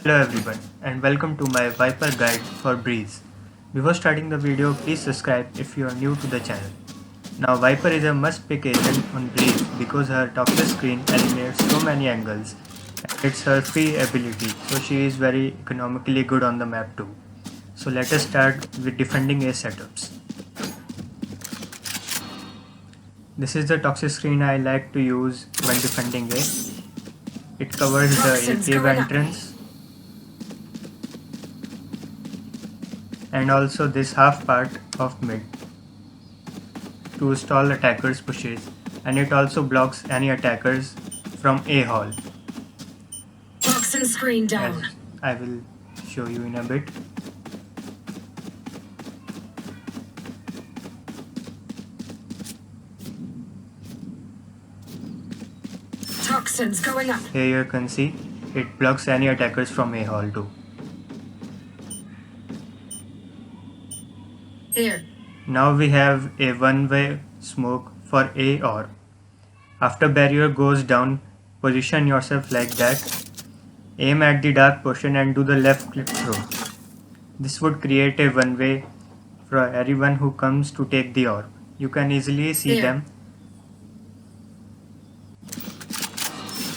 Hello everyone and welcome to my Viper guide for Breeze. Before starting the video, please subscribe if you are new to the channel. Now Viper is a must pick agent on Breeze because her toxic screen eliminates so many angles and it's her free ability, so she is very economically good on the map too. So let us start with defending A setups. This is the toxic screen I like to use when defending A. It covers the cave entrance and also this half part of mid to stall attackers' pushes, and it also blocks any attackers from A hall. Toxin screen down. As I will show you in a bit. Toxins going up. Here you can see it blocks any attackers from A hall too. Here. Now we have a one-way smoke for A orb. After barrier goes down, position yourself like that. Aim at the dark portion and do the left click throw. This would create a one-way for everyone who comes to take the orb. You can easily see them.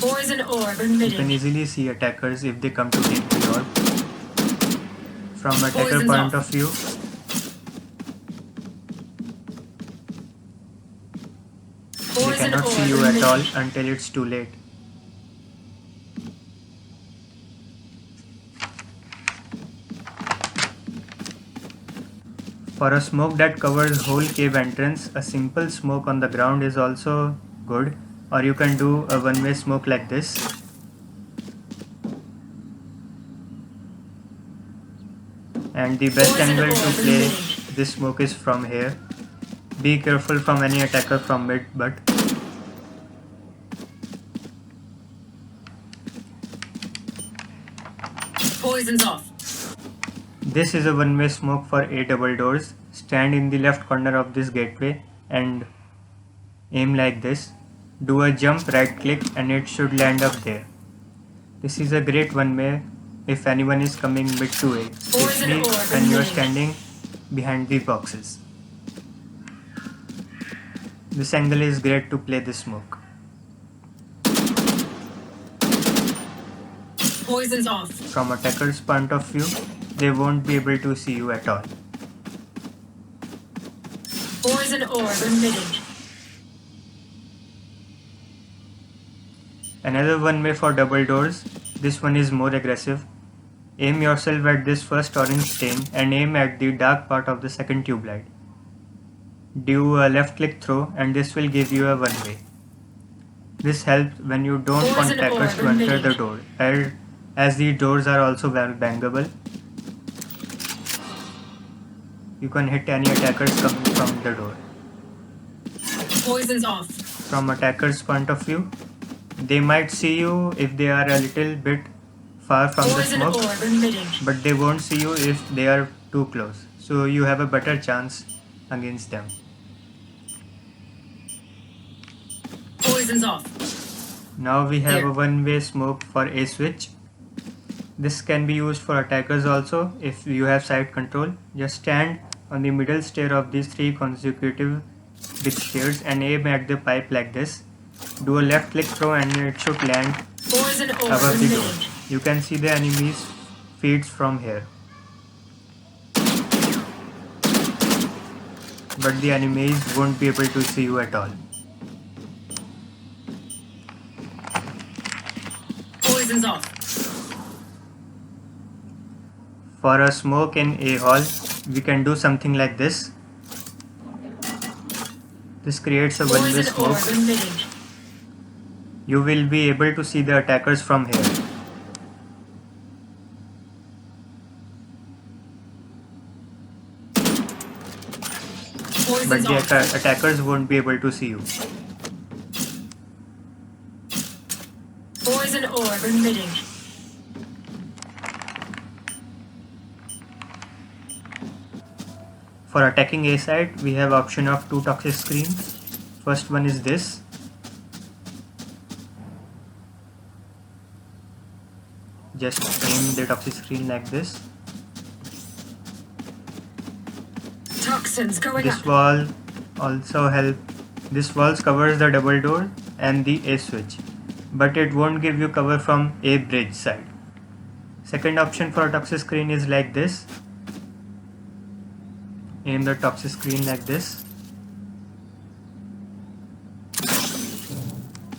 Poison orb You emitting. can easily see attackers if they come to take the orb. From attacker Poison's point off. of view, they Poison cannot see orb you at all emitting. until it's too late. For a smoke that covers whole cave entrance, a simple smoke on the ground is also good, or you can do a one-way smoke like this. And the best Poison angle to orb play emitting. this smoke is from here. Be careful from any attacker from mid, but Poison's off. this is a one-way smoke for A double doors. Stand in the left corner of this gateway and aim like this. Do a jump, right click, and it should land up there. This is a great one-way if anyone is coming mid to A, especially orb when you are emitting. standing behind the boxes. This angle is great to play this smoke. Poison's off. From attacker's point of view, they won't be able to see you at all. Poison orb emitting. Another one way for double doors. This one is more aggressive. Aim yourself at this first orange stain and aim at the dark part of the second tube light. Do a left click throw and this will give you a one way. This helps when you don't want Poison attackers orb to enter the emitting. door, as these doors are also very bangable. You can hit any attackers coming from the door. Poison's off. From attackers' point of view, they might see you if they are a little bit far from the Poison smoke, orb emitting. but they won't see you if they are too close, so you have a better chance against them. Poison's off. Now we have Here. a one-way smoke for A switch. This can be used for attackers also if you have side control. Just stand on the middle stair of these three consecutive big stairs and aim at the pipe like this. Do a left click throw and it should land Poison orb above the door. emitting. You can see the enemy's feeds from here. But the enemies won't be able to see you at all. Poison's off. For a smoke in A hall, we can do something like this. This creates a one-way Poison orb smoke. emitting. You will be able to see the attackers from here. But Poison's the off. attackers won't be able to see you. Poison orb emitting. For attacking A side, we have option of two toxic screens. First one is this. just aim the toxic screen like this. Toxins going This up. wall also this wall covers the double door and the A switch, but it won't give you cover from A bridge side. Second option for a toxic screen is like this. Aim the toxic screen like this.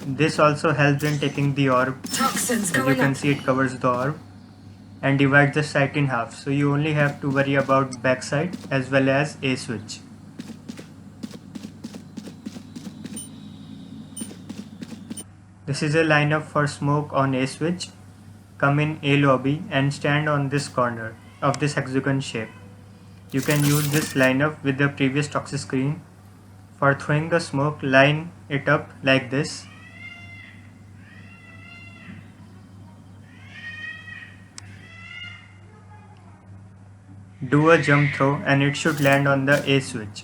This also helps in taking the orb. Toxins As you going can up. see, it covers the orb and divides the site in half, so you only have to worry about backside as well as A switch. This is a lineup for smoke on A switch. Come in A lobby and stand on this corner of this hexagon shape. You can use this lineup with the previous toxic screen. For throwing the smoke, line it up like this. Do a jump throw and it should land on the A switch.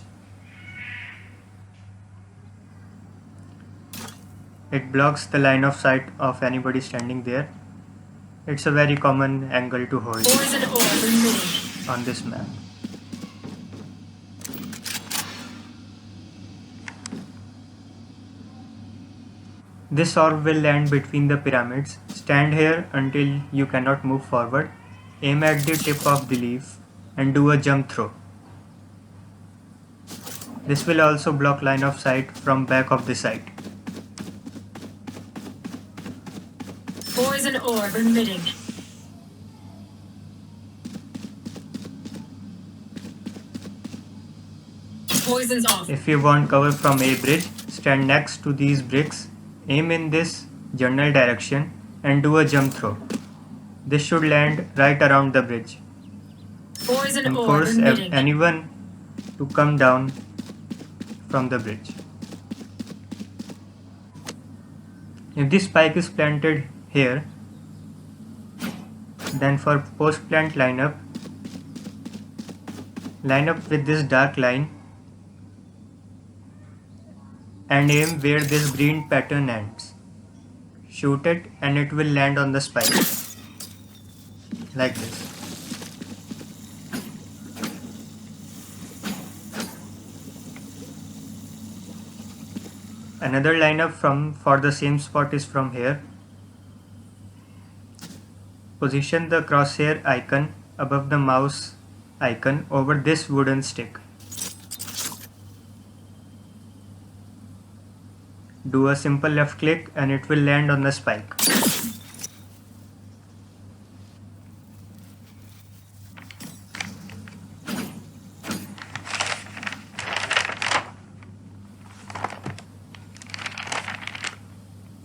It blocks the line of sight of anybody standing there. It's a very common angle to hold Poison orb emitting. on this map. This orb will land between the pyramids. Stand here until you cannot move forward. Aim at the tip of the leaf and do a jump throw. This will also block line of sight from back of the site. Poison orb emitting. Poison's off. If you want cover from A bridge, stand next to these bricks, aim in this general direction and do a jump throw. This should land right around the bridge Poison and orb force emitting. anyone to come down from the bridge. If this spike is planted here, then for post plant line up with this dark line and aim where this green pattern ends. Shoot it and it will land on the spike like this. Another lineup for the same spot is from here. Position the crosshair icon above the mouse icon over this wooden stick. Do a simple left click and it will land on the spike.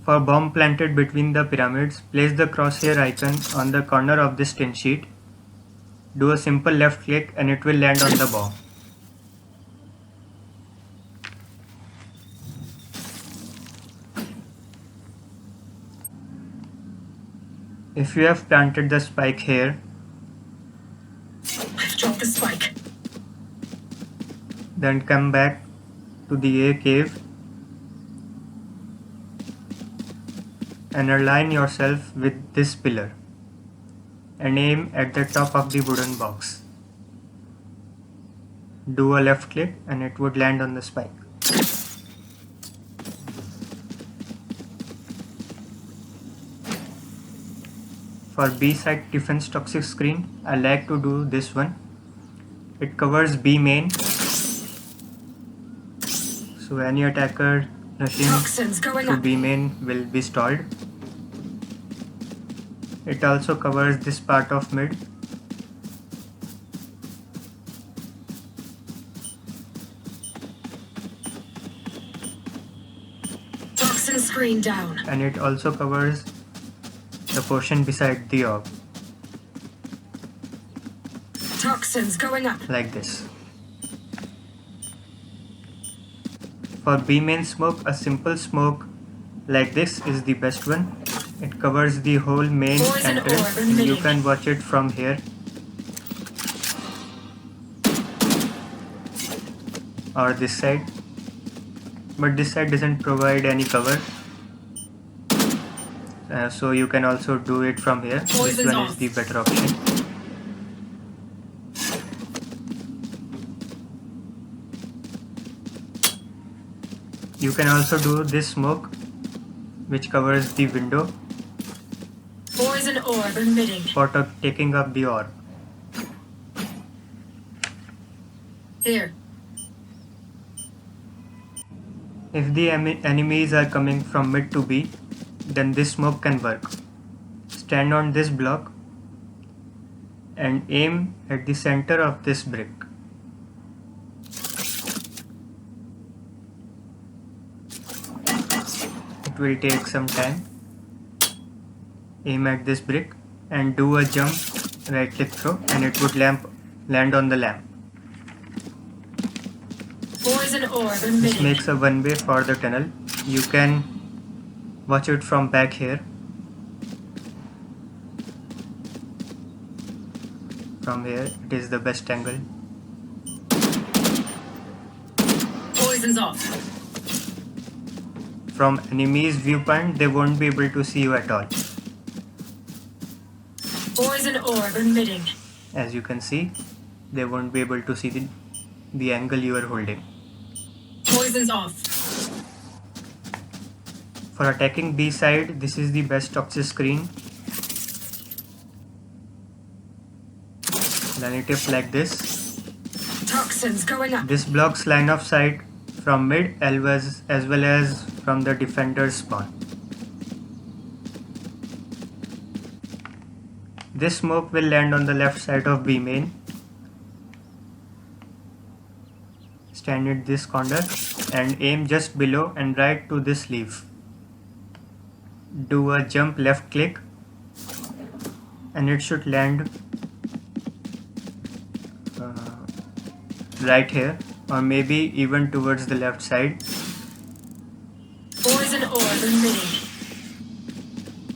For bomb planted between the pyramids, place the crosshair icon on the corner of this tin sheet. Do a simple left click and it will land on the bomb. If you have planted the spike here, I've dropped the spike. then come back to the A cave and align yourself with this pillar and aim at the top of the wooden box. Do a left click and it would land on the spike. For B side defense toxic screen, I like to do this one. It covers B main, so any attacker rushing Toxins going to up. B main will be stalled. It also covers this part of mid. Toxin screen down. And it also covers the portion beside the orb, Toxins going up. like this. For B main smoke, a simple smoke like this is the best one. It covers the whole main Poison entrance orb and you emitting. can watch it from here or this side, but this side doesn't provide any cover, So you can also do it from here. This Poison's one is off. the better option. You can also do this smoke which covers the window Poison orb emitting. for taking up the orb. Here. If the enemies are coming from mid to B, then this smoke can work. Stand on this block and aim at the center of this brick. It will take some time. Aim at this brick and do a jump, right click throw, and it would land on the lamp. Poison orb This emitting. makes a one way for the tunnel. You can watch it from back here. From here it is the best angle. Poison's off. From enemies viewpoint they won't be able to see you at all. Poison orb emitting. As you can see, they won't be able to see the angle you are holding. Poison's off. For attacking B side, this is the best toxic screen. Then it is like this. Toxins going up. This blocks line of sight from mid as well as from the defender's spawn. This smoke will land on the left side of B main. Stand at this corner and aim just below and right to this leaf. Do a jump left click and it should land right here, or maybe even towards the left side. Poison orb emitting.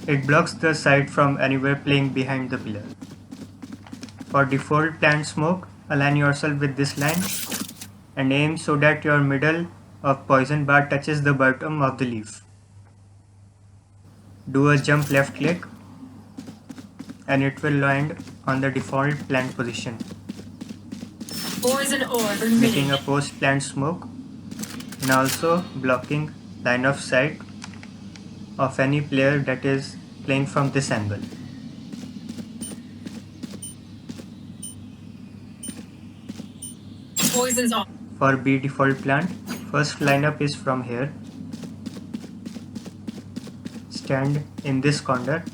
It blocks the sight from anywhere playing behind the pillar. For default plant smoke, align yourself with this line and aim so that your middle of poison bar touches the bottom of the leaf. Do a jump left click and it will land on the default plant position, Poison orb making emitting. a post plant smoke and also blocking line of sight of any player that is playing from this angle. Poison's off. For B default plant, first lineup is from here. Stand in this corner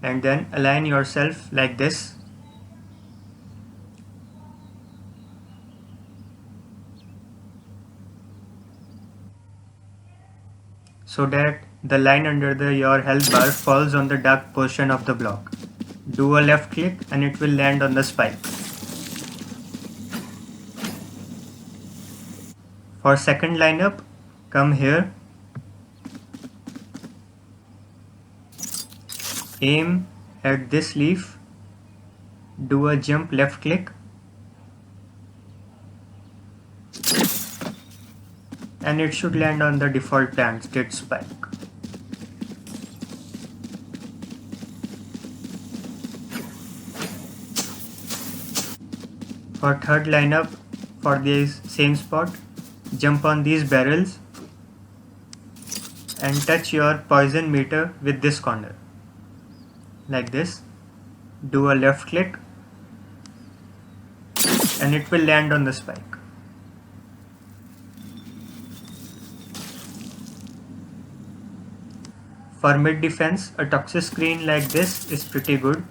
and then align yourself like this. So that the line under your health bar falls on the dark portion of the block. Do a left click and it will land on the spike. For second lineup, come here, aim at this leaf, do a jump left click and it should land on the default plant state spike. For third lineup, for this same spot, jump on these barrels and touch your poison meter with this corner. Like this. Do a left click and it will land on the spike. For mid defense, a toxic screen like this is pretty good.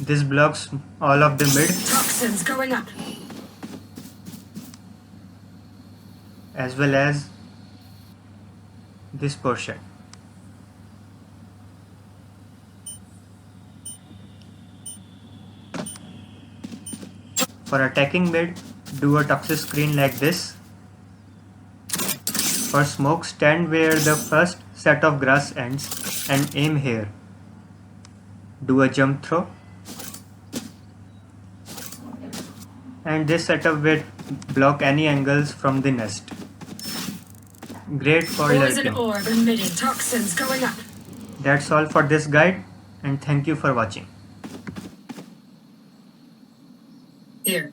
This blocks all of the mid Toxins going up. as well as this portion. For attacking mid, do a toxic screen like this. For smoke, stand where the first set of grass ends and aim here. Do a jump throw. And this setup with block any angles from the nest. Great for Poison lurking. orb emitting. Toxins going up. That's all for this guide, and thank you for watching. Here.